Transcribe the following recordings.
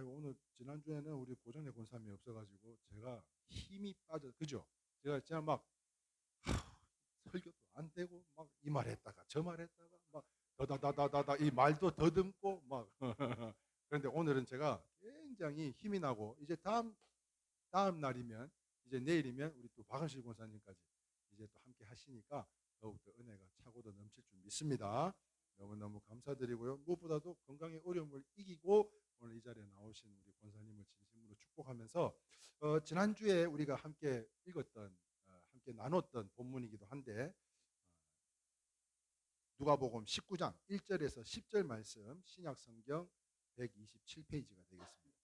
오늘 지난주에는 우리 고정의 권사님이 없어가지고 제가 힘이 빠져, 그죠? 제가 진짜 막 설교도 안 되고 막 이 말했다가 저 말했다가 막 더다다다다다 이 말도 더듬고 막 그런데 오늘은 제가 굉장히 힘이 나고 이제 다음 날이면 이제 내일이면 우리 또 박은실 권사님까지 이제 또 함께 하시니까 더욱더 은혜가 차고도 넘칠 줄 믿습니다. 너무너무 감사드리고요. 무엇보다도 건강의 어려움을 이기고 오늘 이 자리에 나오신 우리 권사님을 진심으로 축복하면서 지난주에 우리가 함께 읽었던 함께 나눴던 본문이기도 한데 누가복음 19장 1절에서 10절 말씀 신약 성경 127페이지가 되겠습니다.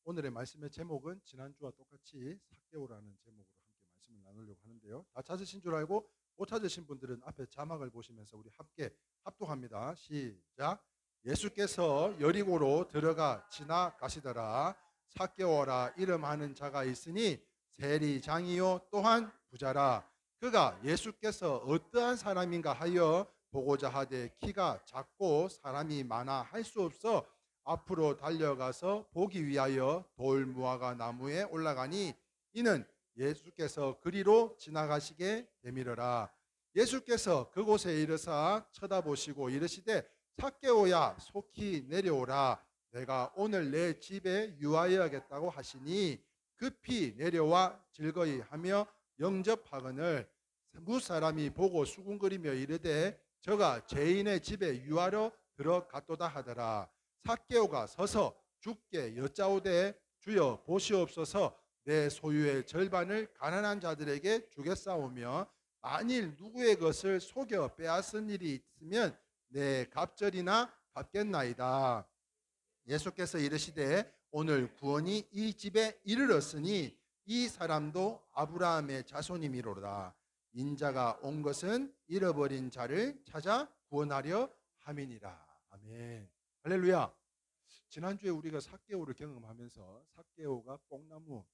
오늘의 말씀의 제목은 지난주와 똑같이 삭개오라는 제목으로 함께 말씀을 나누려고 하는데요. 다 찾으신 줄 알고 못 찾으신 분들은 앞에 자막을 보시면서 우리 함께 합독합니다. 시작. 예수께서 여리고로 들어가 지나가시더라. 삭개오라 이름하는 자가 있으니 세리장이요 또한 부자라. 그가 예수께서 어떠한 사람인가 하여 보고자 하되 키가 작고 사람이 많아 할 수 없어 앞으로 달려가서 보기 위하여 돌무화과 나무에 올라가니 이는 예수께서 그리로 지나가시게 되밀어라. 예수께서 그곳에 이르사 쳐다보시고 이르시되 삭개오야 속히 내려오라. 내가 오늘 내 집에 유하여야겠다고 하시니 급히 내려와 즐거이 하며 영접하거늘 무사람이 보고 수군거리며 이르되 저가 죄인의 집에 유하러 들어갔도다 하더라. 삭개오가 서서 주께 여짜오되 주여 보시옵소서 내 소유의 절반을 가난한 자들에게 주겠사오며 만일 누구의 것을 속여 빼앗은 일이 있으면 내 갑절이나 갚겠나이다. 예수께서 이르시되 오늘 구원이 이 집에 이르렀으니 이 사람도 아브라함의 자손이미로다. 인자가 온 것은 잃어버린 자를 찾아 구원하려 함이니라. 아멘. 할렐루야. 지난주에 우리가 삭개오를 경험하면서 삭개오가 뽕나무,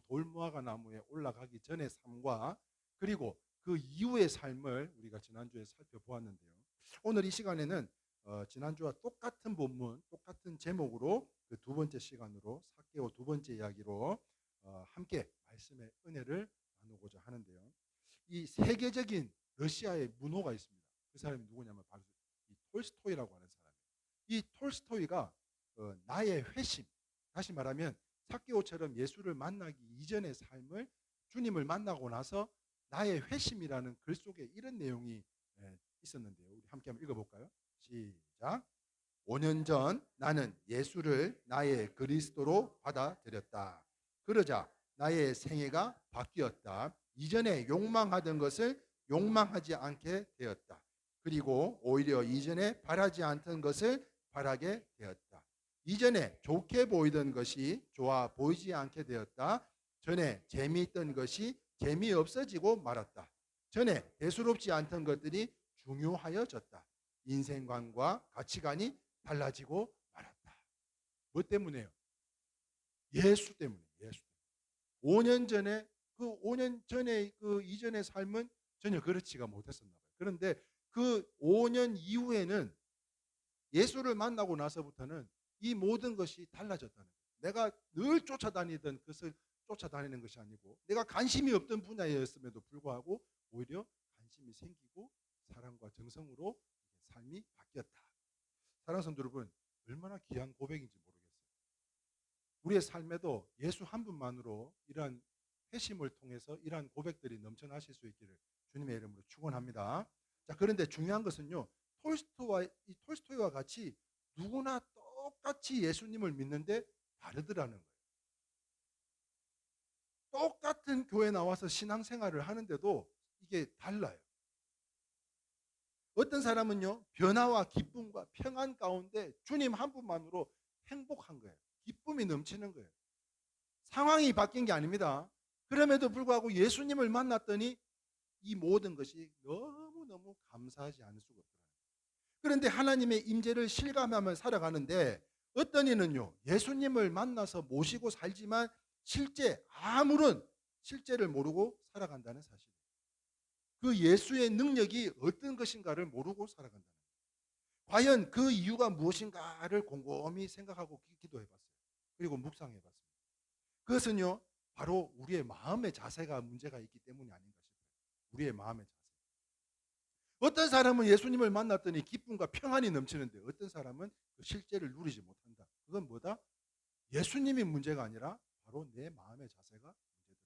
돌무화과 나무에 올라가기 전의 삶과 그리고 그 이후의 삶을 우리가 지난주에 살펴보았는데요. 오늘 이 시간에는 지난주와 똑같은 본문, 똑같은 제목으로 그 두 번째 시간으로 삭개오 두 번째 이야기로 함께 말씀의 은혜를 나누고자 하는데요. 이 세계적인 러시아의 문호가 있습니다. 그 사람이 누구냐면 바로 이 톨스토이라고 하는 사람이에요. 이 톨스토이가 나의 회심, 다시 말하면 삭개오처럼 예수를 만나기 이전의 삶을 주님을 만나고 나서 나의 회심이라는 글 속에 이런 내용이 있었는데요. 우리 함께 한번 읽어볼까요? 시작. 5년 전 나는 예수를 나의 그리스도로 받아들였다. 그러자 나의 생애가 바뀌었다. 이전에 욕망하던 것을 욕망하지 않게 되었다. 그리고 오히려 이전에 바라지 않던 것을 바라게 되었다. 이전에 좋게 보이던 것이 좋아 보이지 않게 되었다. 전에 재미있던 것이 재미없어지고 말았다. 전에 대수롭지 않던 것들이 중요하여졌다. 인생관과 가치관이 달라지고 말았다. 뭐 때문에요? 예수 때문에. 예수 때문에. 5년 전에 그 5년 전에 그 이전의 삶은 전혀 그렇지가 못했었나 봐요. 그런데 그 5년 이후에는 예수를 만나고 나서부터는 이 모든 것이 달라졌다는 거예요. 내가 늘 쫓아다니던 것을 쫓아다니는 것이 아니고 내가 관심이 없던 분야였음에도 불구하고 오히려 관심이 생기고 사랑과 정성으로 삶이 바뀌었다. 사랑하는 성도 여러분, 얼마나 귀한 고백인지 모르겠어요. 우리의 삶에도 예수 한 분만으로 이러한 회심을 통해서 이러한 고백들이 넘쳐나실 수 있기를 주님의 이름으로 축원합니다. 자, 그런데 중요한 것은요. 톨스토이와 같이 누구나 똑같이 예수님을 믿는데 다르더라는 거예요. 똑같은 교회 나와서 신앙생활을 하는데도 이게 달라요. 어떤 사람은요, 변화와 기쁨과 평안 가운데 주님 한 분만으로 행복한 거예요. 기쁨이 넘치는 거예요. 상황이 바뀐 게 아닙니다. 그럼에도 불구하고 예수님을 만났더니 이 모든 것이 너무너무 감사하지 않을 수가 없더라고요. 그런데 하나님의 임재를 실감하며 살아가는데 어떤 이는요, 예수님을 만나서 모시고 살지만 실제 아무런 실제를 모르고 살아간다는 사실이에요. 그 예수의 능력이 어떤 것인가를 모르고 살아간다는 거예요. 과연 그 이유가 무엇인가를 곰곰이 생각하고 기도해 봤어요. 그리고 묵상해 봤습니다. 그것은요, 바로 우리의 마음의 자세가 문제가 있기 때문이 아닌가 싶어요. 우리의 마음의 자세. 어떤 사람은 예수님을 만났더니 기쁨과 평안이 넘치는데 어떤 사람은 그 실제를 누리지 못한다. 그건 뭐다? 예수님이 문제가 아니라 바로 내 마음의 자세가 문제더라.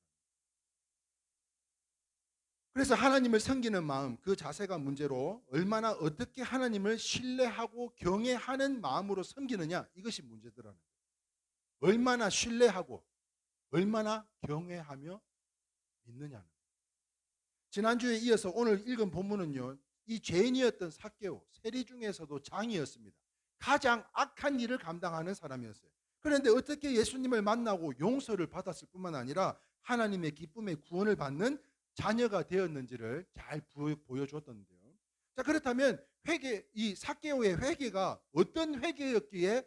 그래서 하나님을 섬기는 마음, 그 자세가 문제로 얼마나 어떻게 하나님을 신뢰하고 경외하는 마음으로 섬기느냐, 이것이 문제더라는 거예요. 얼마나 신뢰하고 얼마나 경외하며 믿느냐는. 지난주에 이어서 오늘 읽은 본문은요, 이 죄인이었던 삭개오, 세리 중에서도 장이었습니다. 가장 악한 일을 감당하는 사람이었어요. 그런데 어떻게 예수님을 만나고 용서를 받았을 뿐만 아니라 하나님의 기쁨의 구원을 받는 자녀가 되었는지를 잘 보여주었던데요. 자, 그렇다면 이 삭개오의 회개가 어떤 회개였기에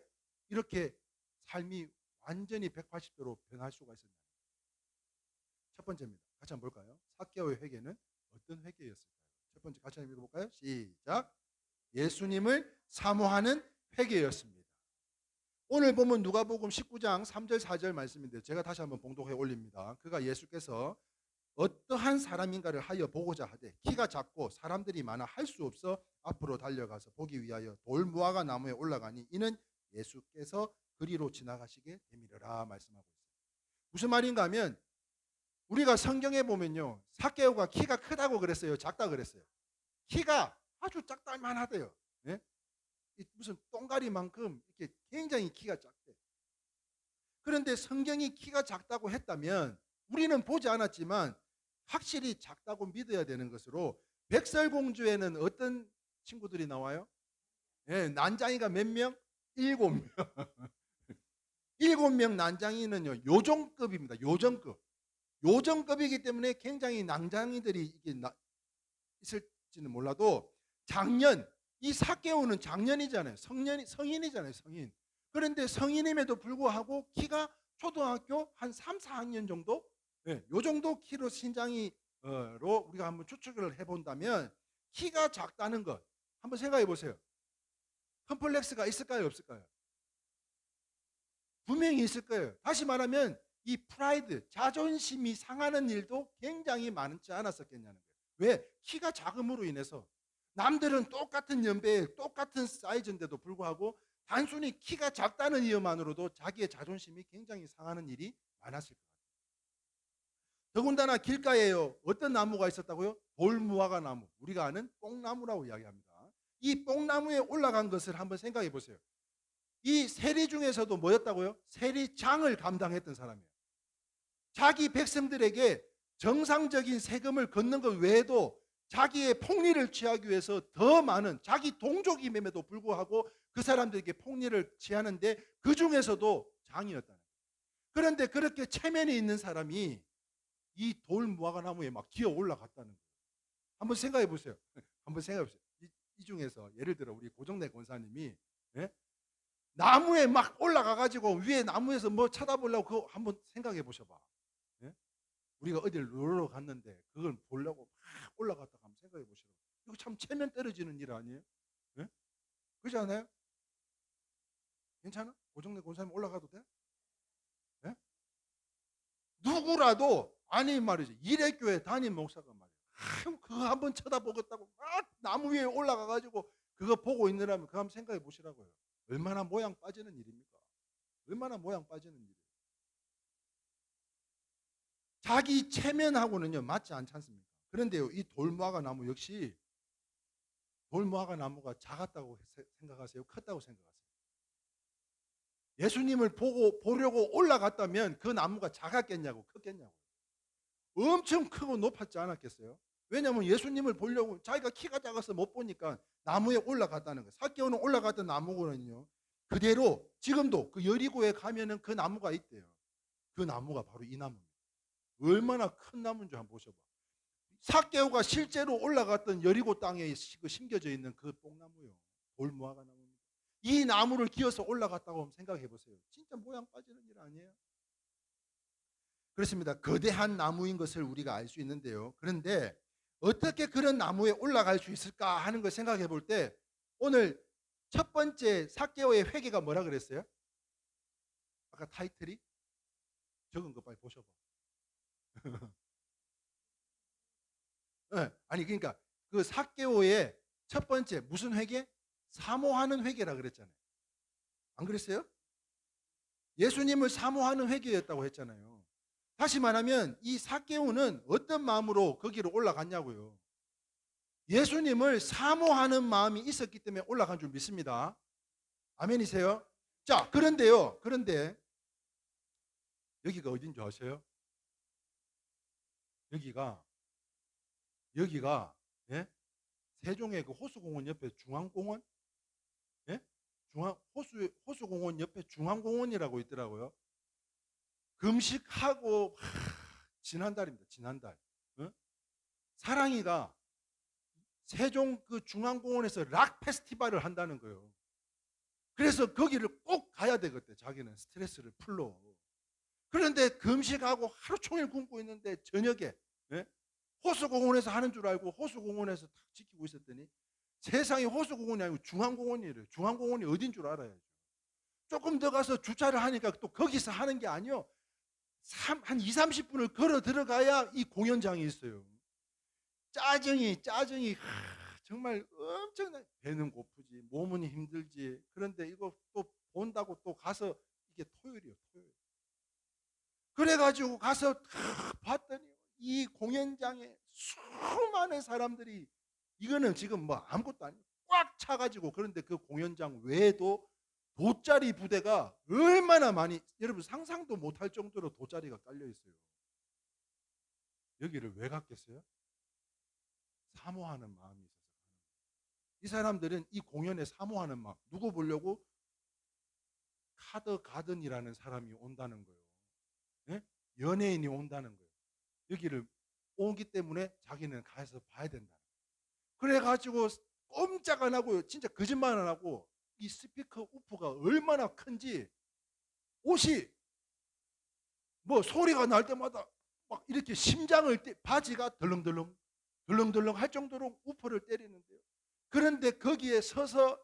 이렇게 삶이 완전히 180도로 변할 수가 있었냐? 첫 번째입니다. 같이 한번 볼까요? 삭개오의 회개는 어떤 회개였을까요? 첫 번째 같이 한번 읽어볼까요? 시작. 예수님을 사모하는 회개였습니다. 오늘 보면 누가복음 19장 3절 4절 말씀인데 제가 다시 한번 봉독해 올립니다. 그가 예수께서 어떠한 사람인가를 하여 보고자 하되 키가 작고 사람들이 많아 할 수 없어 앞으로 달려가서 보기 위하여 돌무화과 나무에 올라가니 이는 예수께서 그리로 지나가시게 되미르라 말씀하고 있어요. 무슨 말인가 하면 우리가 성경에 보면요, 삭개오가 키가 크다고 그랬어요, 작다 그랬어요? 키가 아주 작다만 하대요. 예? 무슨 똥가리만큼 이렇게 굉장히 키가 작대. 그런데 성경이 키가 작다고 했다면 우리는 보지 않았지만 확실히 작다고 믿어야 되는 것으로, 백설공주에는 어떤 친구들이 나와요? 예, 난장이가 몇 명? 7명. 7명 난장이는요, 요정급입니다. 요정급. 요정급이기 때문에 굉장히 난장이들이 있을지는 몰라도 장년, 이 삭개오는 장년이잖아요. 성인이잖아요. 성인. 그런데 성인임에도 불구하고 키가 초등학교 한 3, 4학년 정도? 네, 요 정도 키로 신장이로 우리가 한번 추측을 해본다면 키가 작다는 것 한번 생각해 보세요. 컴플렉스가 있을까요? 없을까요? 분명히 있을 거예요. 다시 말하면 이 프라이드, 자존심이 상하는 일도 굉장히 많지 않았었겠냐는 거예요. 왜? 키가 작음으로 인해서 남들은 똑같은 연배에 똑같은 사이즈인데도 불구하고 단순히 키가 작다는 이유만으로도 자기의 자존심이 굉장히 상하는 일이 많았을 거예요. 더군다나 길가에요, 어떤 나무가 있었다고요? 돌무화과 나무, 우리가 아는 뽕나무라고 이야기합니다. 이 뽕나무에 올라간 것을 한번 생각해 보세요. 이 세리 중에서도 뭐였다고요? 세리장을 감당했던 사람이에요. 자기 백성들에게 정상적인 세금을 걷는 것 외에도 자기의 폭리를 취하기 위해서 더 많은, 자기 동족임에도 불구하고 그 사람들에게 폭리를 취하는데 그 중에서도 장이었다는 거예요. 그런데 그렇게 체면이 있는 사람이 이 돌무화과 나무에 막 기어 올라갔다는 거예요. 한번 생각해 보세요. 한번 생각해 보세요. 이 중에서 예를 들어 우리 고정래 권사님이, 예? 나무에 막 올라가 가지고 위에 나무에서 뭐 쳐다보려고 그거 한번 생각해 보셔봐. 예? 우리가 어딜 놀러 갔는데 그걸 보려고 막 올라갔다가 한번 생각해 보시라고. 이거 참 체면 떨어지는 일 아니에요? 예? 그렇지 않아요? 괜찮아? 고정래 권사님 올라가도 돼? 예? 누구라도 아니 말이지, 일회교회 담임 목사가 말이야, 그거 한번 쳐다보겠다고 막 나무 위에 올라가 가지고 그거 보고 있느라면 그거 한번 생각해 보시라고요. 얼마나 모양 빠지는 일입니까? 얼마나 모양 빠지는 일이에요. 자기 체면하고는요 맞지 않지 않습니까? 그런데요, 이 돌무화과 나무 역시 돌무화과 나무가 작았다고 생각하세요? 컸다고 생각하세요? 예수님을 보려고 올라갔다면 그 나무가 작았겠냐고 컸겠냐고. 엄청 크고 높았지 않았겠어요? 왜냐하면 예수님을 보려고 자기가 키가 작아서 못 보니까 나무에 올라갔다는 거예요. 삭개오는 올라갔던 나무거든요. 그대로 지금도 그 여리고에 가면은 그 나무가 있대요. 그 나무가 바로 이 나무입니다. 얼마나 큰 나무인 줄 한번 보셔봐. 삭개오가 실제로 올라갔던 여리고 땅에 심겨져 있는 그 뽕나무요, 돌무화과 나무입니다. 이 나무를 기어서 올라갔다고 생각해 보세요. 진짜 모양 빠지는 일 아니에요? 그렇습니다. 거대한 나무인 것을 우리가 알 수 있는데요. 그런데 어떻게 그런 나무에 올라갈 수 있을까 하는 걸 생각해 볼 때 오늘 첫 번째 삭개오의 회개가 뭐라 그랬어요? 아까 타이틀이 적은 거 빨리 보셔봐. 네, 아니 그러니까 그 삭개오의 첫 번째 무슨 회개? 사모하는 회개라 그랬잖아요. 안 그랬어요? 예수님을 사모하는 회개였다고 했잖아요. 다시 말하면 이 삭개오는 어떤 마음으로 거기로 올라갔냐고요. 예수님을 사모하는 마음이 있었기 때문에 올라간 줄 믿습니다. 아멘이세요? 자, 그런데 여기가 어딘 줄 아세요? 여기가 예? 세종의 그 호수공원 옆에 중앙공원, 예? 호수공원 옆에 중앙공원이라고 있더라고요. 금식하고 지난달입니다. 지난달. 어? 사랑이가 세종 그 중앙공원에서 락 페스티벌을 한다는 거예요. 그래서 거기를 꼭 가야 되거든. 자기는 스트레스를 풀러. 그런데 금식하고 하루 종일 굶고 있는데 저녁에 예? 호수공원에서 하는 줄 알고 호수공원에서 딱 지키고 있었더니 세상에 호수공원이 아니고 중앙공원이래요. 중앙공원이 어딘 줄 알아야죠. 조금 더 가서 주차를 하니까 또 거기서 하는 게 아니요. 한 2, 30분을 걸어 들어가야 이 공연장이 있어요. 짜증이 정말 엄청나게 배는 고프지 몸은 힘들지. 그런데 이거 또 본다고 또 가서 이게 토요일이에요. 토요일. 그래가지고 가서 봤더니 이 공연장에 수많은 사람들이 이거는 지금 뭐 아무것도 아니에요. 꽉 차가지고. 그런데 그 공연장 외에도 돗자리 부대가 얼마나 많이, 여러분 상상도 못할 정도로 돗자리가 깔려 있어요. 여기를 왜 갔겠어요? 사모하는 마음이 있어서. 이 사람들은 이 공연에 사모하는 마음, 누구 보려고? 카더 가든이라는 사람이 온다는 거예요. 예? 연예인이 온다는 거예요. 여기를 오기 때문에 자기는 가서 봐야 된다. 그래가지고 꼼짝 안 하고, 진짜 거짓말 안 하고, 이 스피커 우프가 얼마나 큰지 옷이 뭐 소리가 날 때마다 막 이렇게 심장을 바지가 덜렁덜렁 할 정도로 우프를 때리는데요. 그런데 거기에 서서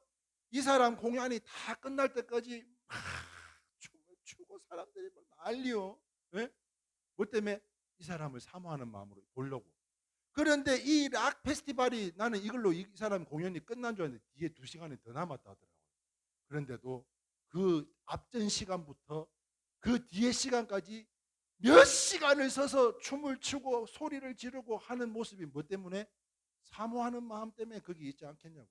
이 사람 공연이 다 끝날 때까지 막 춤을 추고 사람들이 막 난리요. 예? 뭐 때문에? 이 사람을 사모하는 마음으로 보려고. 그런데 이 락 페스티벌이, 나는 이걸로 이 사람 공연이 끝난 줄 알았는데 뒤에 2시간이 더 남았다 하더라고요. 그런데도 그 앞전 시간부터 그 뒤에 시간까지 몇 시간을 서서 춤을 추고 소리를 지르고 하는 모습이 뭐 때문에? 사모하는 마음 때문에 거기 있지 않겠냐고요.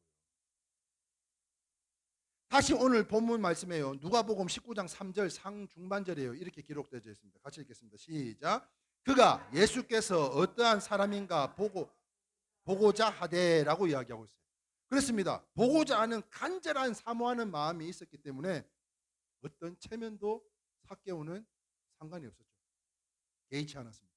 다시 오늘 본문 말씀이에요. 누가복음 19장 3절 상중반절이에요. 이렇게 기록되어 있습니다. 같이 읽겠습니다. 시작. 그가 예수께서 어떠한 사람인가 보고자 하되라고 이야기하고 있어요. 그렇습니다. 보고자 하는 간절한 사모하는 마음이 있었기 때문에 어떤 체면도 삭개오는 상관이 없었죠. 개의치 않았습니다.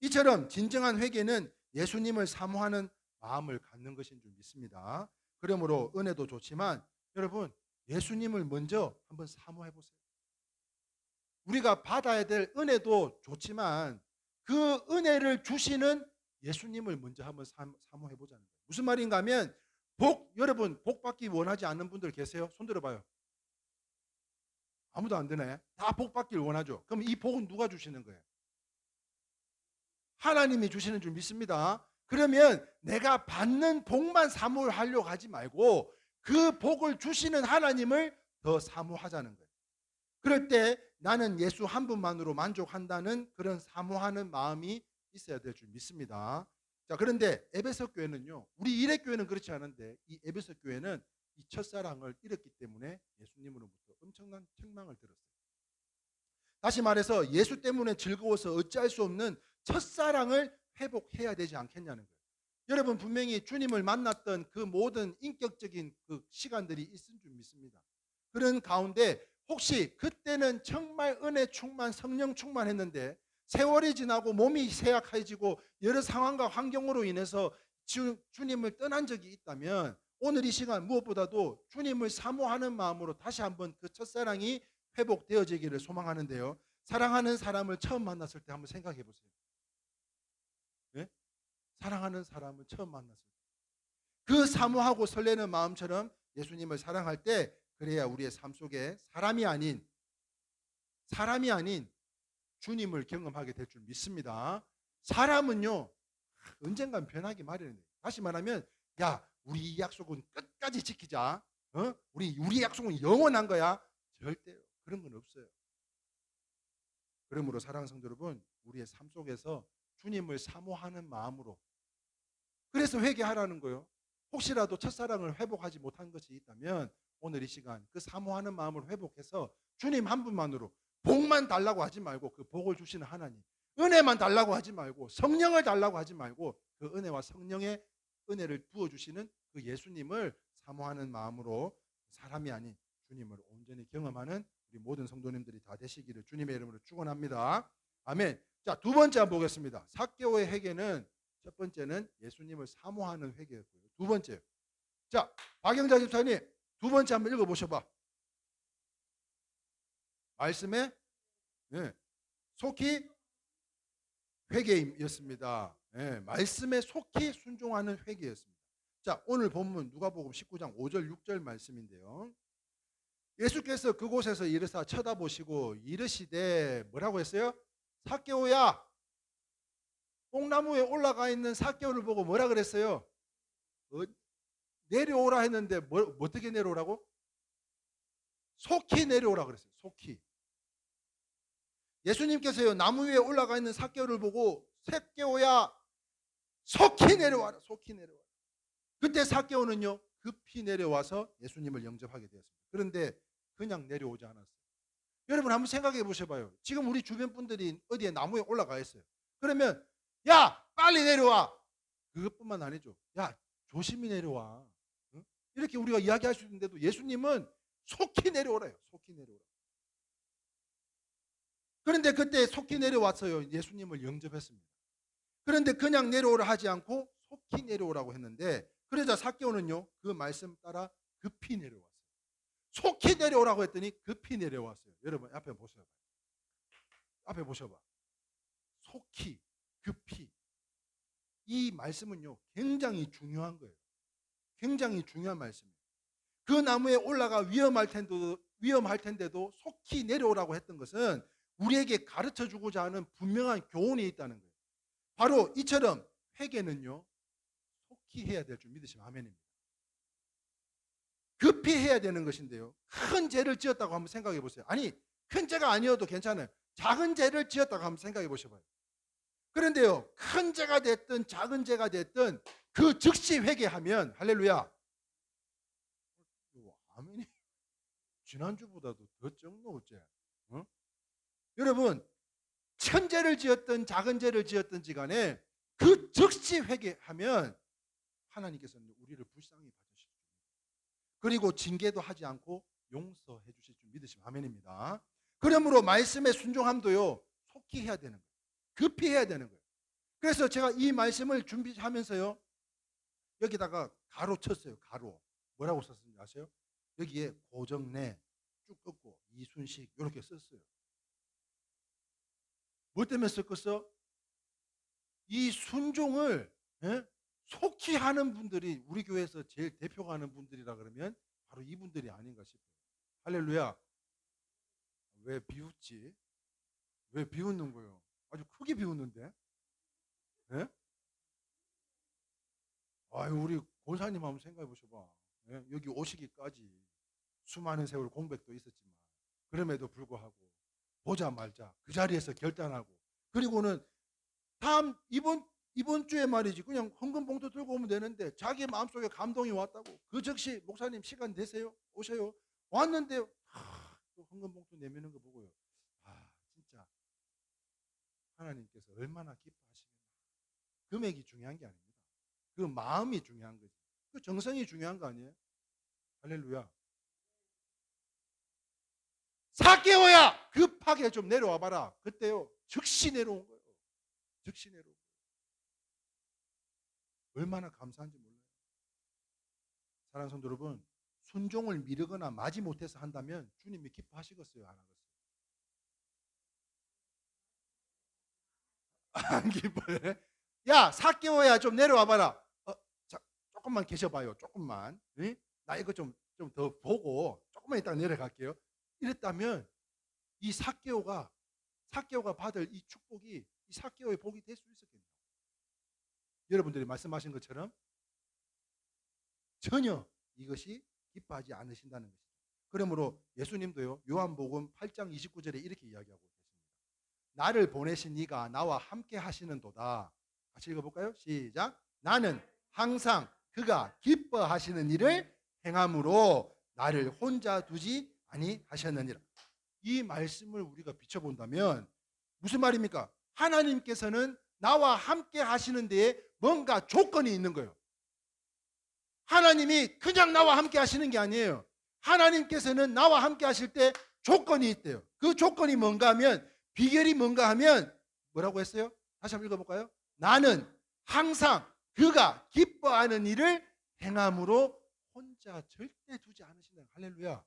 이처럼 진정한 회개는 예수님을 사모하는 마음을 갖는 것인 줄 믿습니다. 그러므로 은혜도 좋지만 여러분, 예수님을 먼저 한번 사모해 보세요. 우리가 받아야 될 은혜도 좋지만 그 은혜를 주시는 예수님을 먼저 한번 사모해 보자는 거예요. 무슨 말인가 하면 여러분 복 받기 원하지 않는 분들 계세요? 손 들어봐요. 아무도 안 드네. 다 복 받기를 원하죠. 그럼 이 복은 누가 주시는 거예요? 하나님이 주시는 줄 믿습니다. 그러면 내가 받는 복만 사모하려고 하지 말고 그 복을 주시는 하나님을 더 사모하자는 거예요. 그럴 때 나는 예수 한 분만으로 만족한다는 그런 사모하는 마음이 있어야 될 줄 믿습니다. 자, 그런데 에베소 교회는요, 우리 일회 교회는 그렇지 않은데 이 에베소 교회는 이 첫사랑을 잃었기 때문에 예수님으로부터 엄청난 책망을 들었어요. 다시 말해서 예수 때문에 즐거워서 어찌할 수 없는 첫사랑을 회복해야 되지 않겠냐는 거예요. 여러분 분명히 주님을 만났던 그 모든 인격적인 그 시간들이 있은 줄 믿습니다. 그런 가운데 혹시 그때는 정말 은혜 충만, 성령 충만했는데 세월이 지나고 몸이 쇠약해지고 여러 상황과 환경으로 인해서 주님을 떠난 적이 있다면 오늘 이 시간 무엇보다도 주님을 사모하는 마음으로 다시 한번 그 첫사랑이 회복되어지기를 소망하는데요. 사랑하는 사람을 처음 만났을 때 한번 생각해 보세요. 사랑하는 사람을 처음 만났을 때 그 사모하고 설레는 마음처럼 예수님을 사랑할 때 그래야 우리의 삶 속에 사람이 아닌 주님을 경험하게 될 줄 믿습니다. 사람은요 언젠간 변하기 마련이에요. 다시 말하면 야 우리 이 약속은 끝까지 지키자. 우리 약속은 영원한 거야. 절대 그런 건 없어요. 그러므로 사랑하는 성도 여러분, 우리의 삶 속에서 주님을 사모하는 마음으로, 그래서 회개하라는 거예요. 혹시라도 첫사랑을 회복하지 못한 것이 있다면 오늘 이 시간 그 사모하는 마음을 회복해서 주님 한 분만으로 복만 달라고 하지 말고 그 복을 주시는 하나님, 은혜만 달라고 하지 말고 성령을 달라고 하지 말고 그 은혜와 성령의 은혜를 부어주시는 그 예수님을 사모하는 마음으로 사람이 아닌 주님을 온전히 경험하는 우리 모든 성도님들이 다 되시기를 주님의 이름으로 축원합니다. 아멘. 자, 두 번째 한번 보겠습니다. 삭개오의 회개는 첫 번째는 예수님을 사모하는 회개였고요. 두 번째, 자 박영자 집사님 두 번째 한번 읽어보셔봐. 말씀에 속히 회개였습니다. 말씀에 속히 순종하는 회개였습니다. 자, 오늘 본문 누가복음 19장 5절 6절 말씀인데요. 예수께서 그곳에서 이르사 쳐다보시고 이르시되 뭐라고 했어요? 삭개오야, 뽕나무에 올라가 있는 삭개오를 보고 뭐라 그랬어요? 내려오라 했는데 어떻게 내려오라고? 속히 내려오라 그랬어요. 속히. 예수님께서요 나무 위에 올라가 있는 삭개오를 보고 삭개오야 속히 내려와라, 속히 내려와라. 그때 삭개오는요 급히 내려와서 예수님을 영접하게 되었습니다. 그런데 그냥 내려오지 않았어요. 여러분 한번 생각해 보셔봐요. 지금 우리 주변 분들이 어디에 나무에 올라가 있어요. 그러면 야 빨리 내려와, 그것뿐만 아니죠. 야 조심히 내려와, 응? 이렇게 우리가 이야기할 수 있는데도 예수님은 속히 내려오래요. 속히 내려오라. 그런데 그때 속히 내려왔어요. 예수님을 영접했습니다. 그런데 그냥 내려오라 하지 않고 속히 내려오라고 했는데, 그러자 삭개오는요 그 말씀 따라 급히 내려왔어요. 속히 내려오라고 했더니 급히 내려왔어요. 여러분 앞에 보셔봐. 앞에 보셔봐. 속히, 급히. 이 말씀은요 굉장히 중요한 거예요. 굉장히 중요한 말씀이에요. 그 나무에 올라가 위험할 텐데도 속히 내려오라고 했던 것은 우리에게 가르쳐주고자 하는 분명한 교훈이 있다는 거예요. 바로 이처럼 회개는요 속히 해야 될 줄 믿으시면 아멘입니다. 급히 해야 되는 것인데요, 큰 죄를 지었다고 한번 생각해 보세요. 아니 큰 죄가 아니어도 괜찮아요. 작은 죄를 지었다고 한번 생각해 보셔봐요. 그런데요 큰 죄가 됐든 작은 죄가 됐든 그 즉시 회개하면 할렐루야, 아멘이 지난주보다도 더 적노 어째? 여러분 큰 죄를 지었든 작은 죄를 지었든지 간에 그 즉시 회개하면 하나님께서는 우리를 불쌍히 봐주실 줄, 그리고 징계도 하지 않고 용서해 주실 줄 믿으시면 아멘입니다. 그러므로 말씀의 순종함도요 속히 해야 되는 거예요. 급히 해야 되는 거예요. 그래서 제가 이 말씀을 준비하면서요 여기다가 가로 쳤어요. 가로. 뭐라고 썼는지 아세요? 여기에 고정내 쭉 긋고 이순식 이렇게 썼어요. 뭐 때문에 썼겠어? 이 순종을 속히 하는 분들이 우리 교회에서 제일 대표가 하는 분들이라 그러면 바로 이분들이 아닌가 싶어요. 할렐루야. 왜 비웃지? 왜 비웃는 거예요? 아주 크게 비웃는데? 예? 아유, 우리 권사님 한번 생각해 보셔봐. 예? 여기 오시기까지 수많은 세월 공백도 있었지만 그럼에도 불구하고 보자 말자 그 자리에서 결단하고, 그리고는 다음 이번 주에 말이지 그냥 헌금 봉투 들고 오면 되는데 자기 마음속에 감동이 왔다고 그 즉시 목사님 시간 되세요? 오세요? 왔는데 또 헌금 봉투 내미는 거 보고요, 진짜 하나님께서 얼마나 기뻐하시겠나. 금액이 중요한 게 아닙니다. 그 마음이 중요한 거지. 그 정성이 중요한 거 아니에요? 할렐루야. 삭개오야 급하게 좀 내려와 봐라. 그때요 즉시 내려온 거예요. 즉시 내려온 거예요. 얼마나 감사한지 몰라요. 사랑하는 성도 여러분, 순종을 미루거나 마지 못해서 한다면 주님이 기뻐하시겠어요? 안 하겠어요? 안 기뻐해? 야 삭개오야 좀 내려와 봐라. 자, 조금만 계셔봐요. 조금만. 응? 나 이거 좀 좀 더 보고 조금만 이따 내려갈게요. 이랬다면 이 삭개오가 받을 이 축복이 이 삭개오의 복이 될 수 있었겠네요. 여러분들이 말씀하신 것처럼 전혀 이것이 기뻐하지 않으신다는 것이죠. 그러므로 예수님도요, 요한복음 8장 29절에 이렇게 이야기하고 계십니다. 나를 보내신 이가 나와 함께 하시는도다. 같이 읽어볼까요? 시작. 나는 항상 그가 기뻐하시는 일을 행함으로 나를 혼자 두지 아니하셨느니라. 이 말씀을 우리가 비춰본다면 무슨 말입니까? 하나님께서는 나와 함께 하시는 데에 뭔가 조건이 있는 거예요. 하나님이 그냥 나와 함께 하시는 게 아니에요. 하나님께서는 나와 함께 하실 때 조건이 있대요. 그 조건이 뭔가 하면, 비결이 뭔가 하면 뭐라고 했어요? 다시 한번 읽어볼까요? 나는 항상 그가 기뻐하는 일을 행함으로 혼자 절대 두지 않으신다. 할렐루야.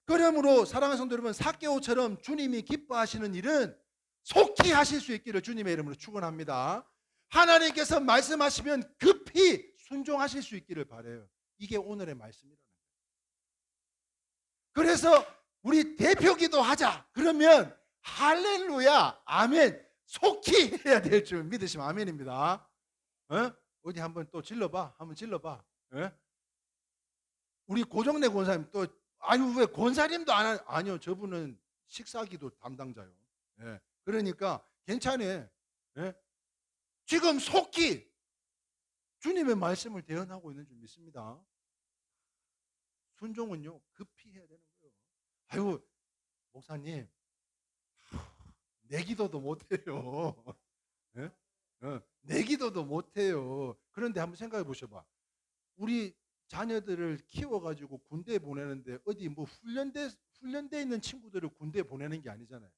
그러므로 사랑하는 성도 여러분, 삭개오처럼 주님이 기뻐하시는 일은 속히 하실 수 있기를 주님의 이름으로 축원합니다. 하나님께서 말씀하시면 급히 순종하실 수 있기를 바라요. 이게 오늘의 말씀이라는 거예요. 그래서 우리 대표기도 하자. 그러면 할렐루야, 아멘, 속히 해야 될 줄 믿으시면 아멘입니다. 어디 한번 또 질러봐. 한번 질러봐. 우리 고정래 권사님 또 아니 왜 권사님도 안 하? 아니요, 저분은 식사기도 담당자요. 그러니까 괜찮아. 지금 속히 주님의 말씀을 대언하고 있는 줄 믿습니다. 순종은요, 급히 해야 되는 거예요. 아유, 목사님, 내 기도도 못해요. 내 기도도 못해요. 그런데 한번 생각해 보셔봐. 우리 자녀들을 키워가지고 군대에 보내는데 어디 뭐 훈련돼 있는 친구들을 군대에 보내는 게 아니잖아요.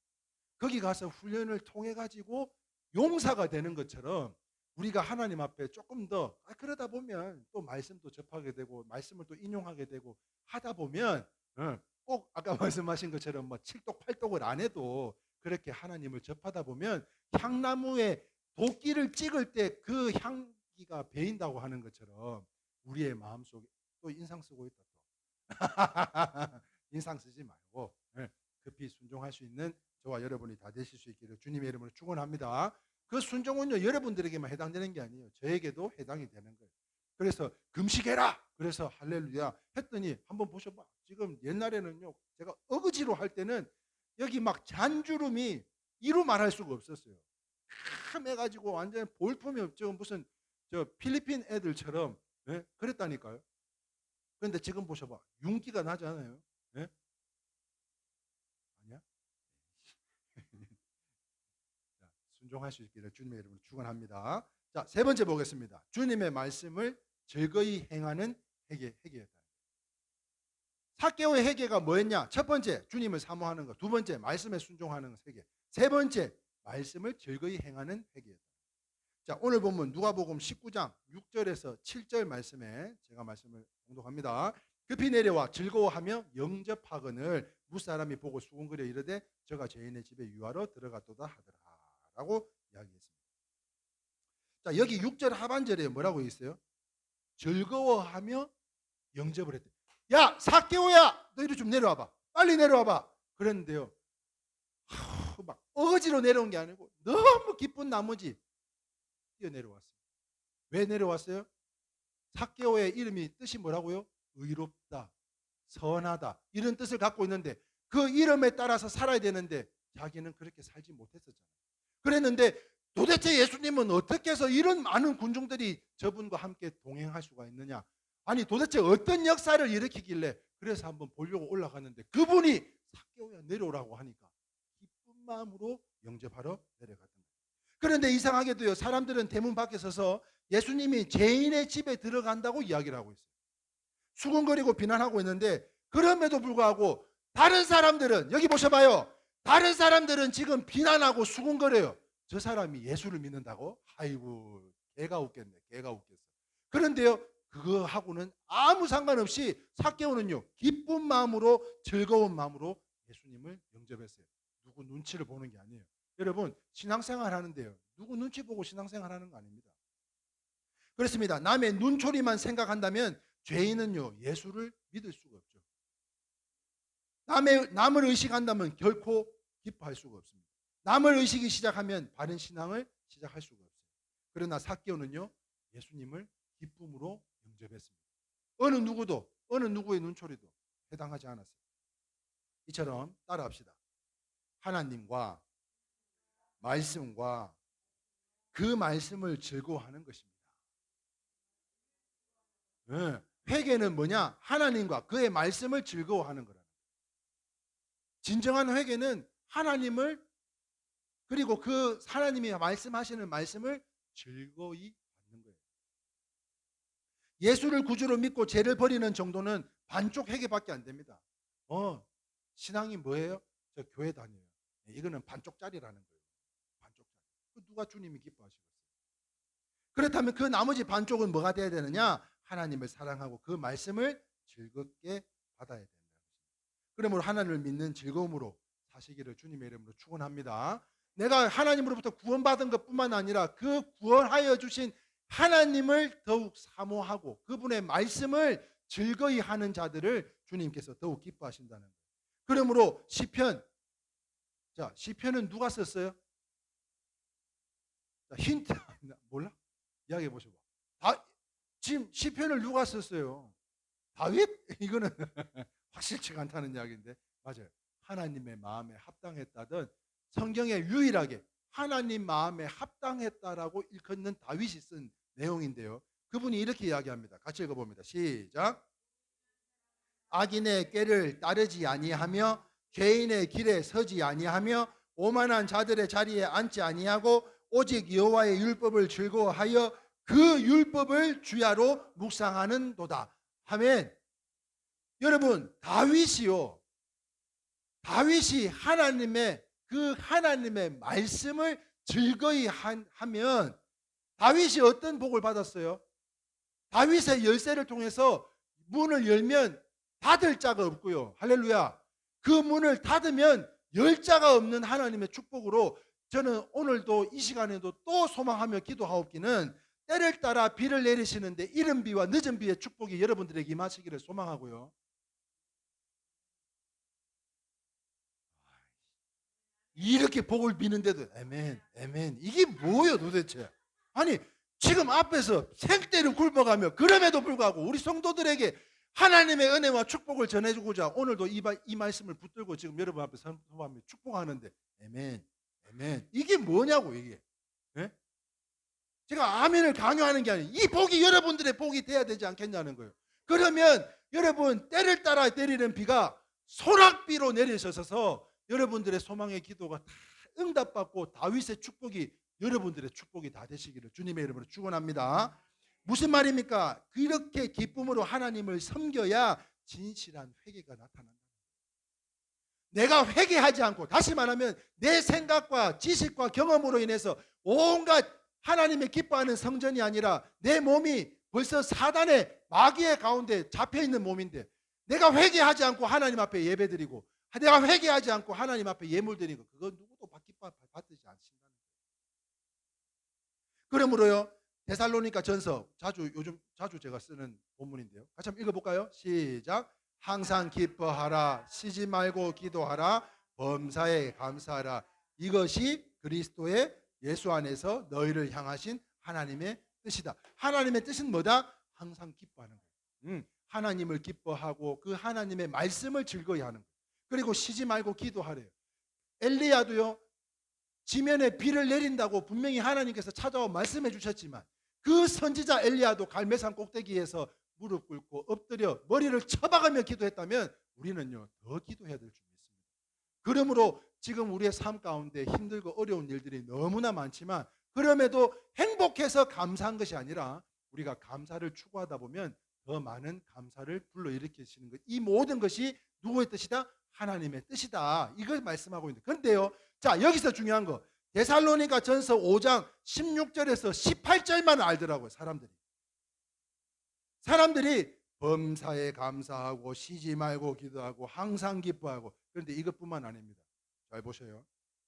거기 가서 훈련을 통해 가지고 용사가 되는 것처럼 우리가 하나님 앞에 조금 더 그러다 보면 또 말씀도 접하게 되고 말씀을 또 인용하게 되고 하다 보면 꼭 아까 말씀하신 것처럼 뭐 7독 8독을 안 해도 그렇게 하나님을 접하다 보면 향나무에 도끼를 찍을 때 그 향기가 배인다고 하는 것처럼 우리의 마음속에 또 인상 쓰고 있다 또 인상 쓰지 말고 급히 순종할 수 있는 저와 여러분이 다 되실 수 있기를 주님의 이름으로 축원합니다. 그 순종은요, 여러분들에게만 해당되는 게 아니에요. 저에게도 해당이 되는 거예요. 그래서 금식해라. 그래서 할렐루야 했더니 한번 보셔봐. 지금 옛날에는요, 제가 어거지로 할 때는 여기 막 잔주름이 이루 말할 수가 없었어요. 해가지고 완전 볼품이 없죠. 무슨 저 필리핀 애들처럼 그랬다니까요. 그런데 지금 보셔봐. 윤기가 나지 않아요? 아니야? 순종할 수 있기를 주님의 이름으로 축원합니다. 자, 세 번째 보겠습니다. 주님의 말씀을 즐거이 행하는 회개였다. 삭개오의 회개가 뭐였냐? 첫 번째, 주님을 사모하는 것. 두 번째, 말씀에 순종하는 회개. 세 번째, 말씀을 즐거이 행하는 회개였다. 자, 오늘 보면 누가복음 19장 6절에서 7절 말씀에 제가 말씀을 공독합니다. 급히 내려와 즐거워하며 영접하거늘 무사람이 보고 수군거려 이르되 저가 죄인의 집에 유하러 들어갔도다 하더라 라고 이야기했습니다. 자, 여기 6절 하반절에 뭐라고 있어요? 즐거워하며 영접을 했대. 야, 삭개오야, 너 이리 좀 내려와봐. 빨리 내려와봐. 그랬는데요, 막 어거지로 내려온 게 아니고 너무 기쁜 나머지 뛰어 내려왔어요. 왜 내려왔어요? 삭개오의 이름이 뜻이 뭐라고요? 의롭다, 선하다, 이런 뜻을 갖고 있는데 그 이름에 따라서 살아야 되는데 자기는 그렇게 살지 못했었잖아요. 그랬는데 도대체 예수님은 어떻게 해서 이런 많은 군중들이 저분과 함께 동행할 수가 있느냐? 아니 도대체 어떤 역사를 일으키길래 그래서 한번 보려고 올라갔는데 그분이 삭개오야 내려오라고 하니까 기쁜 마음으로 영접하러 내려갔던 거예요. 그런데 이상하게도요, 사람들은 대문 밖에 서서 예수님이 죄인의 집에 들어간다고 이야기를 하고 있어요. 수군거리고 비난하고 있는데 그럼에도 불구하고 다른 사람들은 여기 보셔봐요. 다른 사람들은 지금 비난하고 수군거려요. 저 사람이 예수를 믿는다고? 아이고, 개가 웃겠네. 개가 웃겠어. 그런데요, 그거하고는 아무 상관없이 삭개오는요, 기쁜 마음으로 즐거운 마음으로 예수님을 영접했어요. 누구 눈치를 보는 게 아니에요. 여러분, 신앙생활 하는데요, 누구 눈치 보고 신앙생활 하는 거 아닙니다. 그렇습니다. 남의 눈초리만 생각한다면 죄인은요 예수를 믿을 수가 없죠. 남을 의식한다면 결코 기뻐할 수가 없습니다. 남을 의식이 시작하면 바른 신앙을 시작할 수가 없어요. 그러나 삭개오는요 예수님을 기쁨으로 영접했습니다. 어느 누구도 어느 누구의 눈초리도 해당하지 않았어요. 이처럼 따라합시다. 하나님과 말씀과 그 말씀을 즐거워하는 것입니다. 네. 회개는 뭐냐? 하나님과 그의 말씀을 즐거워하는 거라. 진정한 회개는 하나님을 그리고 그 하나님이 말씀하시는 말씀을 즐거이 받는 거예요. 예수를 구주로 믿고 죄를 버리는 정도는 반쪽 회개밖에 안 됩니다. 신앙이 뭐예요? 저 교회 다녀요. 이거는 반쪽짜리라는 거예요. 반쪽짜리. 누가 주님이 기뻐하시겠어요? 그렇다면 그 나머지 반쪽은 뭐가 돼야 되느냐? 하나님을 사랑하고 그 말씀을 즐겁게 받아야 된다. 그러므로 하나님을 믿는 즐거움으로 사시기를 주님의 이름으로 축원합니다. 내가 하나님으로부터 구원받은 것뿐만 아니라 그 구원하여 주신 하나님을 더욱 사모하고 그분의 말씀을 즐거이 하는 자들을 주님께서 더욱 기뻐하신다는 거예요. 그러므로 시편, 자 시편은 누가 썼어요? 자, 힌트 몰라? 이야기해 보셔봐. 지금 시편을 누가 썼어요? 다윗? 이거는 확실치가 않다는 이야기인데 맞아요. 하나님의 마음에 합당했다던 성경에 유일하게 하나님 마음에 합당했다라고 일컫는 다윗이 쓴 내용인데요. 그분이 이렇게 이야기합니다. 같이 읽어봅니다. 시작. 악인의 꾀를 따르지 아니하며 죄인의 길에 서지 아니하며 오만한 자들의 자리에 앉지 아니하고 오직 여호와의 율법을 즐거워하여 그 율법을 주야로 묵상하는도다. 아멘. 여러분 다윗이요. 다윗이 하나님의 말씀을 즐거이 하면 다윗이 어떤 복을 받았어요? 다윗의 열쇠를 통해서 문을 열면 닫을 자가 없고요. 할렐루야. 그 문을 닫으면 열 자가 없는 하나님의 축복으로 저는 오늘도 이 시간에도 또 소망하며 기도하옵기는 때를 따라 비를 내리시는데 이른 비와 늦은 비의 축복이 여러분들에게 임하시기를 소망하고요. 이렇게 복을 비는데도 아멘. 이게 뭐예요 도대체? 아니 지금 앞에서 생떼를 굶어가며 그럼에도 불구하고 우리 성도들에게 하나님의 은혜와 축복을 전해주고자 오늘도 이 말씀을 붙들고 지금 여러분 앞에 선포하며 축복하는데 아멘. 이게 뭐냐고 이게. 네? 제가 아멘을 강요하는 게 아니에요. 이 복이 여러분들의 복이 돼야 되지 않겠냐는 거예요. 그러면 여러분 때를 따라 내리는 비가 소낙비로 내리셔서 여러분들의 소망의 기도가 다 응답받고 다윗의 축복이 여러분들의 축복이 다 되시기를 주님의 이름으로 축원합니다. 무슨 말입니까? 그렇게 기쁨으로 하나님을 섬겨야 진실한 회개가 나타난다. 내가 회개하지 않고 다시 말하면 내 생각과 지식과 경험으로 인해서 온갖 하나님의 기뻐하는 성전이 아니라 내 몸이 벌써 사단의 마귀의 가운데 잡혀있는 몸인데 내가 회개하지 않고 하나님 앞에 예배드리고 내가 회개하지 않고 하나님 앞에 예물드리는 거 그건 누구도 기뻐 받지 않습니다. 그러므로요 데살로니가 전서 요즘 자주 제가 쓰는 본문인데요. 같이 한번 읽어볼까요? 시작. 항상 기뻐하라 쉬지 말고 기도하라 범사에 감사하라 이것이 그리스도의 예수 안에서 너희를 향하신 하나님의 뜻이다. 하나님의 뜻은 뭐다? 항상 기뻐하는 거예요. 하나님을 기뻐하고 그 하나님의 말씀을 즐거이 하는 거예요. 그리고 쉬지 말고 기도하래요. 엘리야도요 지면에 비를 내린다고 분명히 하나님께서 찾아와 말씀해 주셨지만 그 선지자 엘리야도 갈매산 꼭대기에서 무릎 꿇고 엎드려 머리를 쳐박으며 기도했다면 우리는요 더 기도해야 될 줄 믿습니다. 그러므로 지금 우리의 삶 가운데 힘들고 어려운 일들이 너무나 많지만 그럼에도 행복해서 감사한 것이 아니라 우리가 감사를 추구하다 보면 더 많은 감사를 불러일으키시는 것. 이 모든 것이 누구의 뜻이다? 하나님의 뜻이다. 이걸 말씀하고 있는데 그런데요. 자 여기서 중요한 거 데살로니가 전서 5장 16절에서 18절만 알더라고요. 사람들이 범사에 감사하고 쉬지 말고 기도하고 항상 기뻐하고 그런데 이것뿐만 아닙니다. 잘 보셔요.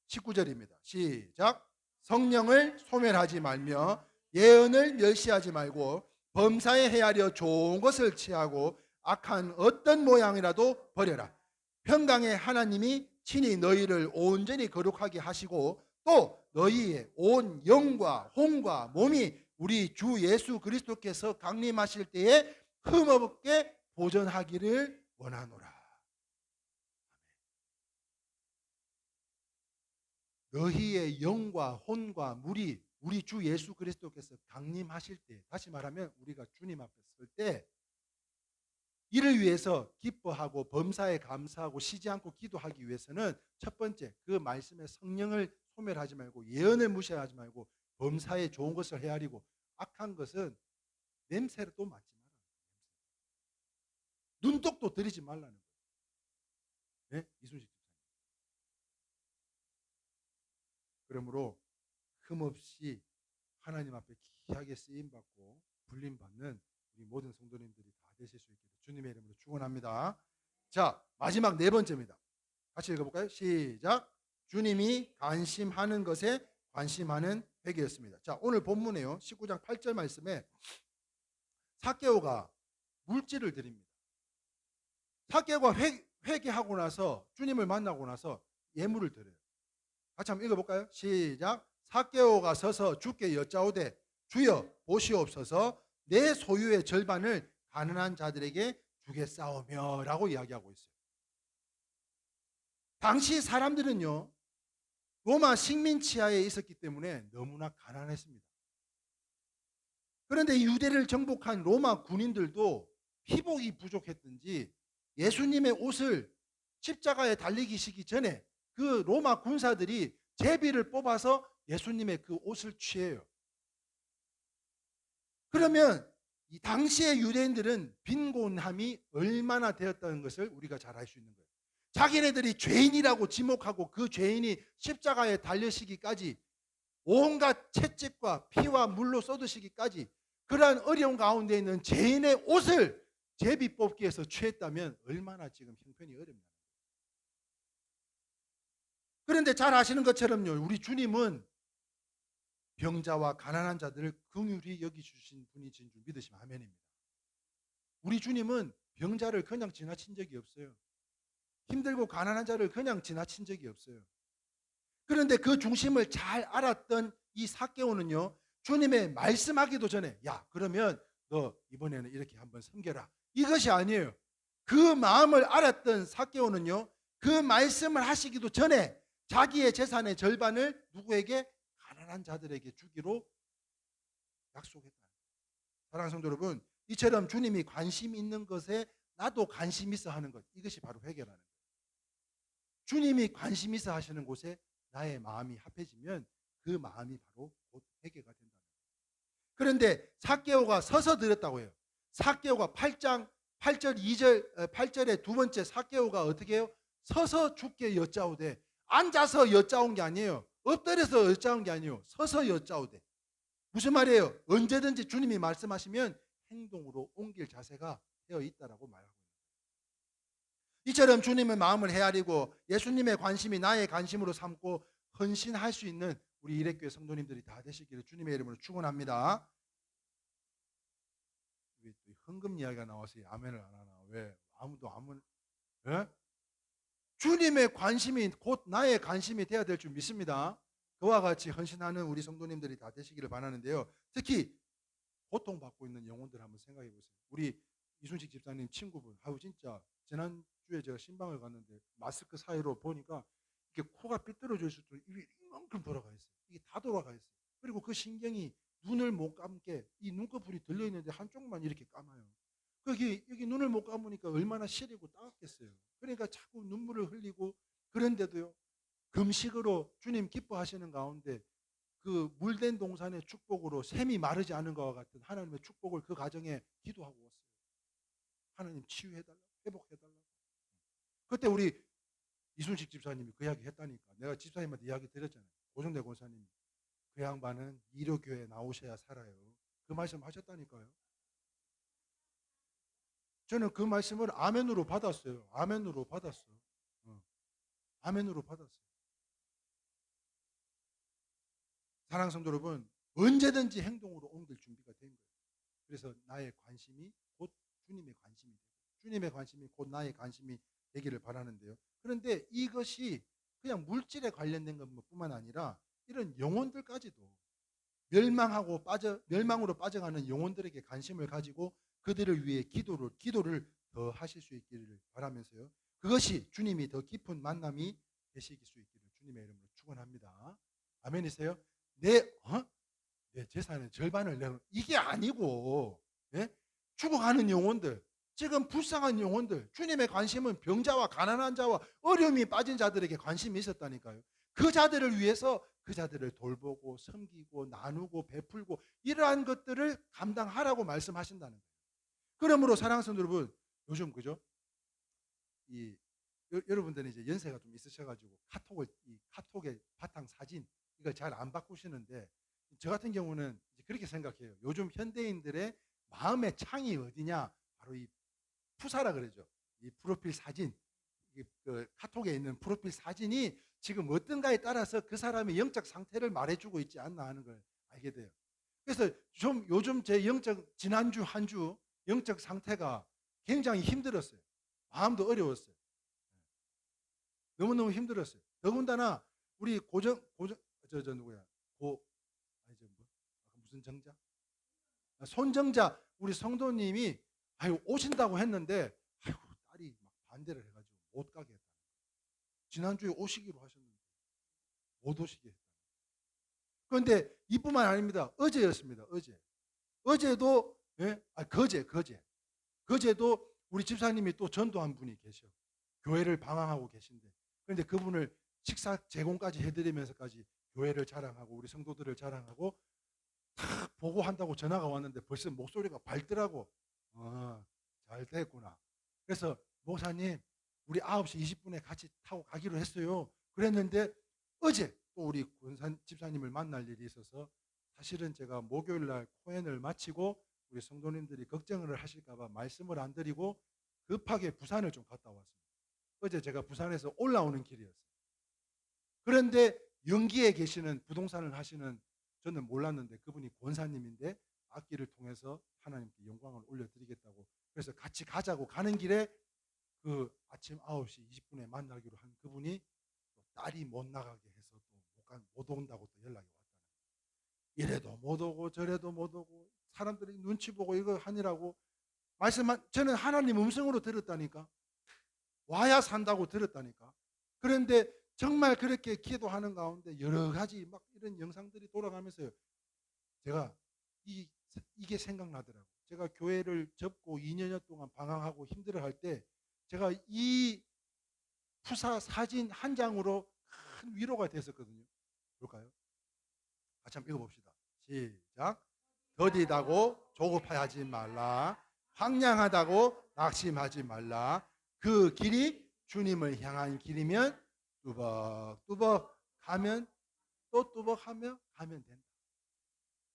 19절입니다. 시작. 성령을 소멸하지 말며 예언을 멸시하지 말고 범사에 헤아려 좋은 것을 취하고 악한 어떤 모양이라도 버려라. 평강의 하나님이 친히 너희를 온전히 거룩하게 하시고 또 너희의 온 영과 혼과 몸이 우리 주 예수 그리스도께서 강림하실 때에 흠없게 보존하기를 원하노라. 너희의 영과 혼과 물이 우리 주 예수 그리스도께서 강림하실 때, 다시 말하면 우리가 주님 앞에 설 때 이를 위해서 기뻐하고 범사에 감사하고 쉬지 않고 기도하기 위해서는 첫 번째, 그 말씀의 성령을 소멸하지 말고 예언을 무시하지 말고 범사에 좋은 것을 헤아리고 악한 것은 냄새를 또 맡지 마라. 눈독도 들이지 말라는 거예요. 네? 이순식 집사님. 그러므로 흠없이 하나님 앞에 귀하게 쓰임받고 불림받는 우리 모든 성도님들이 다 되실 수 있기를 주님의 이름으로 축원합니다. 자, 마지막 네 번째입니다. 같이 읽어볼까요? 시작. 주님이 관심하는 것에 관심하는 회개였습니다. 자, 오늘 본문에요. 19장 8절 말씀에 삭개오가 물질을 드립니다. 삭개오가 회개하고 나서 주님을 만나고 나서 예물을 드려요. 같이 한번 읽어볼까요? 시작. 삭개오가 서서 주께 여짜오되 주여 보시옵소서 내 소유의 절반을 가난한 자들에게 주겠사오며 라고 이야기하고 있어요. 당시 사람들은요, 로마 식민 치하에 있었기 때문에 너무나 가난했습니다. 그런데 유대를 정복한 로마 군인들도 피복이 부족했든지 예수님의 옷을 십자가에 달리시기 전에 그 로마 군사들이 제비를 뽑아서 예수님의 그 옷을 취해요. 그러면 이 당시의 유대인들은 빈곤함이 얼마나 되었다는 것을 우리가 잘 알 수 있는 거예요. 자기네들이 죄인이라고 지목하고 그 죄인이 십자가에 달리시기까지 온갖 채찍과 피와 물로 쏟으시기까지 그러한 어려운 가운데 있는 죄인의 옷을 제비 뽑기 위해서 취했다면 얼마나 지금 형편이 어렵냐. 그런데 잘 아시는 것처럼요, 우리 주님은 병자와 가난한 자들을 긍휼히 여기주신 분이신 줄 믿으시면 아멘입니다. 우리 주님은 병자를 그냥 지나친 적이 없어요. 힘들고 가난한 자를 그냥 지나친 적이 없어요. 그런데 그 중심을 잘 알았던 이 삭개오는요, 주님의 말씀하기도 전에 야, 그러면 너 이번에는 이렇게 한번 섬겨라, 이것이 아니에요. 그 마음을 알았던 삭개오는요, 그 말씀을 하시기도 전에 자기의 재산의 절반을 누구에게? 가난한 자들에게 주기로 약속했다. 사랑하는 성도 여러분, 이처럼 주님이 관심 있는 것에 나도 관심 있어 하는 것, 이것이 바로 회개라는 거예요. 주님이 관심 있어 하시는 곳에 나의 마음이 합해지면 그 마음이 바로 곧 회개가 된다는 거예요. 그런데 삭개오가 서서 드렸다고 해요. 삭개오가 8장 8절 2절 8절의 두 번째 삭개오가 어떻게 해요? 서서 주께 여짜오되, 앉아서 여짜온 게 아니에요. 엎드려서 여짜온 게 아니에요. 서서 여짜오되. 무슨 말이에요? 언제든지 주님이 말씀하시면 행동으로 옮길 자세가 되어 있다라고 말하고 있는 거예요. 이처럼 주님의 마음을 헤아리고 예수님의 관심이 나의 관심으로 삼고 헌신할 수 있는 우리 일회교회 성도님들이 다 되시기를 주님의 이름으로 축원합니다. 왜 또 헌금 이야기가 나와서 아멘을 안 하나? 왜 아무도 아멘? 예? 주님의 관심이 곧 나의 관심이 되어야 될 줄 믿습니다. 그와 같이 헌신하는 우리 성도님들이 다 되시기를 바라는데요. 특히 고통받고 있는 영혼들 한번 생각해 보세요. 우리 이순식 집사님 친구분, 아우 진짜 지난주에 제가 신방을 갔는데 마스크 사이로 보니까 이게 코가 삐뚤어져 있을 때 입이 이만큼 돌아가 있어요. 이게 다 돌아가 있어요. 그리고 그 신경이 눈을 못 감게 이 눈꺼풀이 들려 있는데 한쪽만 이렇게 감아요. 여기 눈을 못 감으니까 얼마나 시리고 따갑겠어요. 그러니까 자꾸 눈물을 흘리고, 그런데도요, 금식으로 주님 기뻐하시는 가운데 그 물된 동산의 축복으로 샘이 마르지 않은 것과 같은 하나님의 축복을 그 가정에 기도하고 왔어요. 하나님 치유해달라고, 회복해달라고. 그때 우리 이순식 집사님이 그 이야기 했다니까. 내가 집사님한테 이야기 드렸잖아요. 고정대 권사님이 그 양반은 이료교회 나오셔야 살아요, 그 말씀 하셨다니까요. 저는 그 말씀을 아멘으로 받았어요. 아멘으로 받았어. 아멘으로 받았어요. 사랑하는 성도 여러분, 언제든지 행동으로 옮길 준비가 된 거예요. 그래서 나의 관심이 곧 주님의 관심이 되고 주님의 관심이 곧 나의 관심이 되기를 바라는데요. 그런데 이것이 그냥 물질에 관련된 것뿐만 아니라 이런 영혼들까지도 멸망으로 빠져가는 영혼들에게 관심을 가지고 그들을 위해 기도를 더 하실 수 있기를 바라면서요. 그것이 주님이 더 깊은 만남이 되실 수 있기를 주님의 이름으로 축원합니다. 아멘이세요? 내 재산의 절반을 내는 이게 아니고, 예? 죽어가는 영혼들, 지금 불쌍한 영혼들, 주님의 관심은 병자와 가난한 자와 어려움이 빠진 자들에게 관심이 있었다니까요. 그 자들을 위해서 그 자들을 돌보고 섬기고 나누고 베풀고 이러한 것들을 감당하라고 말씀하신다는 거예요. 그러므로 사랑하는 성도 여러분, 요즘 그죠? 여러분들은 이제 연세가 좀 있으셔가지고 카톡의 바탕 사진 이걸 잘 안 바꾸시는데 저 같은 경우는 이제 그렇게 생각해요. 요즘 현대인들의 마음의 창이 어디냐? 바로 이 푸사라 그러죠. 이 프로필 사진, 그 카톡에 있는 프로필 사진이 지금 어떤가에 따라서 그 사람의 영적 상태를 말해주고 있지 않나 하는 걸 알게 돼요. 그래서 좀 요즘 제 지난주 한 주 영적 상태가 굉장히 힘들었어요. 마음도 어려웠어요. 너무너무 힘들었어요. 더군다나 우리 저 누구야? 무슨 정자? 손정자 우리 성도님이 오신다고 했는데 딸이 막 반대를 해가지고 못 가게 했다. 지난주에 오시기로 하셨는데 못 오시게 했다. 그런데 이뿐만 아닙니다. 어제였습니다. 어제도 그제도 우리 집사님이 또 전도한 분이 계셔. 교회를 방황하고 계신데 그런데 그분을 식사 제공까지 해드리면서까지 교회를 자랑하고 우리 성도들을 자랑하고 탁 보고한다고 전화가 왔는데 벌써 목소리가 밝더라고. 잘 됐구나. 그래서 목사님 우리 9시 20분에 같이 타고 가기로 했어요. 그랬는데 어제 또 우리 권산 집사님을 만날 일이 있어서 사실은 제가 목요일 날 코엔을 마치고 우리 성도님들이 걱정을 하실까 봐 말씀을 안 드리고 급하게 부산을 좀 갔다 왔습니다. 어제 제가 부산에서 올라오는 길이었어요. 그런데 영기에 계시는 부동산을 하시는 저는 몰랐는데 그분이 권사님인데 악기를 통해서 하나님께 영광을 올려드리겠다고 그래서 같이 가자고 가는 길에 그 아침 9시 20분에 만나기로 한 그분이 또 딸이 못 나가게 해서 또 못 온다고 또 연락이 왔다는 거예요. 이래도 못 오고 저래도 못 오고 사람들이 눈치 보고 이거 하느라고 저는 하나님 음성으로 들었다니까. 와야 산다고 들었다니까. 그런데 정말 그렇게 기도하는 가운데 여러 가지 막 이런 영상들이 돌아가면서요. 제가 이게 생각나더라고요. 제가 교회를 접고 2년여 동안 방황하고 힘들어할 때 제가 이 푸사 사진 한 장으로 큰 위로가 됐었거든요. 볼까요? 같이 한번 읽어봅시다. 시작. 더디다고 조급하지 말라. 황량하다고 낙심하지 말라. 그 길이 주님을 향한 길이면 뚜벅뚜벅 가면 또 뚜벅하며 가면 된다.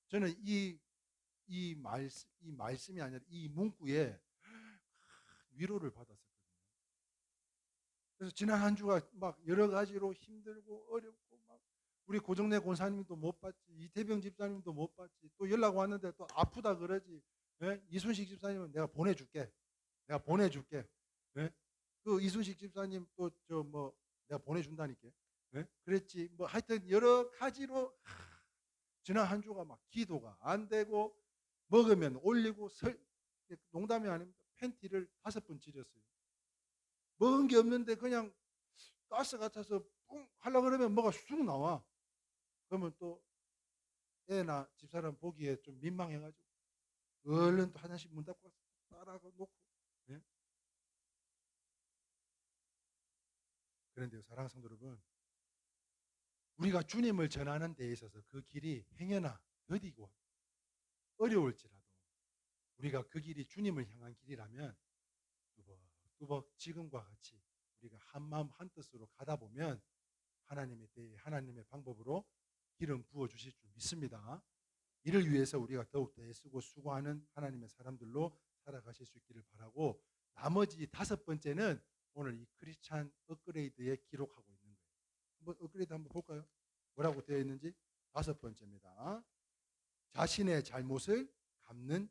저는 이 말씀이 아니라 이 문구에 위로를 받았었거든요. 그래서 지난 한 주가 막 여러 가지로 힘들고 어렵고 막 우리 고정래 권사님도 못 봤지, 이태병 집사님도 못 봤지, 또 연락 왔는데 또 아프다 그러지. 예? 이순식 집사님은 내가 보내줄게. 예? 그 이순식 집사님 또 내가 보내준다니까. 예? 그랬지. 뭐 하여튼 여러 가지로 지난 한 주가 막 기도가 안 되고 먹으면 올리고 농담이 아닙니다. 팬티를 5번 찢었어요. 먹은 게 없는데 그냥 가스 같아서 뿡 하려고 그러면 뭐가 쑥 나와. 그러면 또 애나 집사람 보기에 좀 민망해가지고 얼른 또 화장실 문 닫고 따라가 놓고. 예? 그런데요, 사랑하는 성도 여러분, 우리가 주님을 전하는 데 있어서 그 길이 행여나 더디고 어려울지라도 우리가 그 길이 주님을 향한 길이라면 뚜벅뚜벅 지금과 같이 우리가 한 마음 한 뜻으로 가다 보면 하나님의 때에 하나님의 방법으로 기름 부어주실 줄 믿습니다. 이를 위해서 우리가 더욱더 애쓰고 수고하는 하나님의 사람들로 살아가실 수 있기를 바라고 나머지 5번째는 오늘 이 크리스찬 업그레이드에 기록하고 있는 거예요. 한번 업그레이드 한번 볼까요? 뭐라고 되어 있는지 5번째입니다. 자신의 잘못을 갚는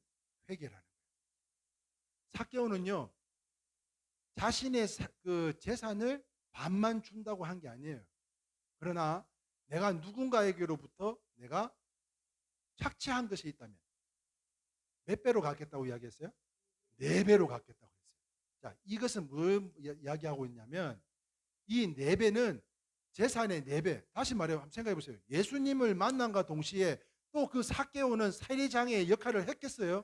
회개라는 거예요. 삭개오는요, 자신의 그 재산을 반만 준다고 한 게 아니에요. 그러나 내가 누군가에게로부터 내가 착취한 것이 있다면 몇 배로 갚겠다고 이야기했어요? 4배로 갚겠다고 했어요. 자, 이것은 뭘 이야기하고 있냐면 이 4배는 재산의 4배. 다시 말해요. 한번 생각해 보세요. 예수님을 만남과 동시에 또 그 삭개오는 세리장의 역할을 했겠어요?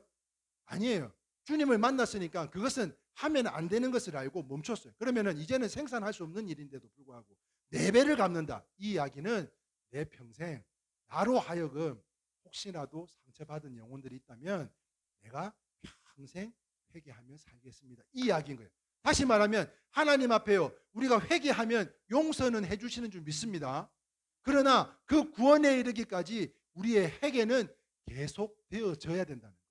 아니에요. 주님을 만났으니까 그것은 하면 안 되는 것을 알고 멈췄어요. 그러면은 이제는 생산할 수 없는 일인데도 불구하고 4배를 갚는다. 이 이야기는 내 평생 나로 하여금 혹시라도 상처받은 영혼들이 있다면 내가 평생 회개하며 살겠습니다. 이 이야기인 거예요. 다시 말하면 하나님 앞에요. 우리가 회개하면 용서는 해주시는 줄 믿습니다. 그러나 그 구원에 이르기까지 우리의 회개는 계속되어져야 된다는 거예요.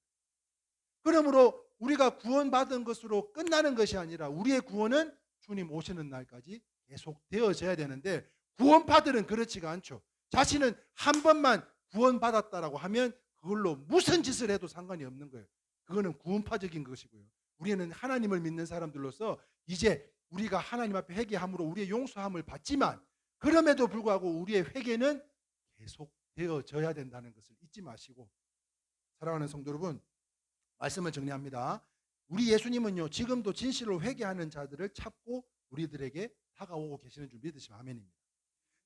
그러므로 우리가 구원받은 것으로 끝나는 것이 아니라 우리의 구원은 주님 오시는 날까지 계속되어져야 되는데 구원파들은 그렇지가 않죠. 자신은 한 번만 구원받았다라고 하면 그걸로 무슨 짓을 해도 상관이 없는 거예요. 그거는 구원파적인 것이고요. 우리는 하나님을 믿는 사람들로서 이제 우리가 하나님 앞에 회개함으로 우리의 용서함을 받지만 그럼에도 불구하고 우리의 회개는 계속되어져야 된다는 것을 잊지 마시고, 사랑하는 성도 여러분, 말씀을 정리합니다. 우리 예수님은요, 지금도 진실로 회개하는 자들을 찾고 우리들에게 다가오고 계시는 줄 믿으시면 아멘입니다.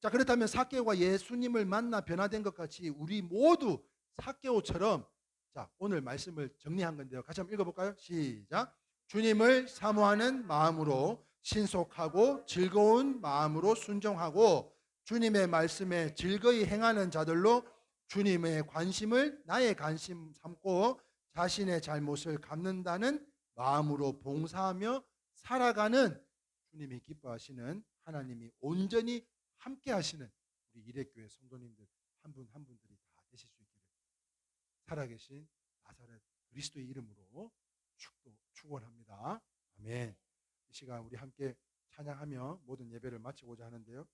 자, 그렇다면 삭개오가 예수님을 만나 변화된 것 같이 우리 모두 삭개오처럼, 자, 오늘 말씀을 정리한 건데요. 같이 한번 읽어볼까요? 시작. 주님을 사모하는 마음으로 신속하고 즐거운 마음으로 순종하고 주님의 말씀에 즐거이 행하는 자들로 주님의 관심을 나의 관심 삼고 자신의 잘못을 갚는다는 마음으로 봉사하며 살아가는 주님이 기뻐하시는, 하나님이 온전히 함께 하시는 우리 일회교회 성도님들 한 분 한 분들이 다 되실 수 있기를 살아계신 나사렛 그리스도의 이름으로 축원합니다. 아멘. 이 시간 우리 함께 찬양하며 모든 예배를 마치고자 하는데요.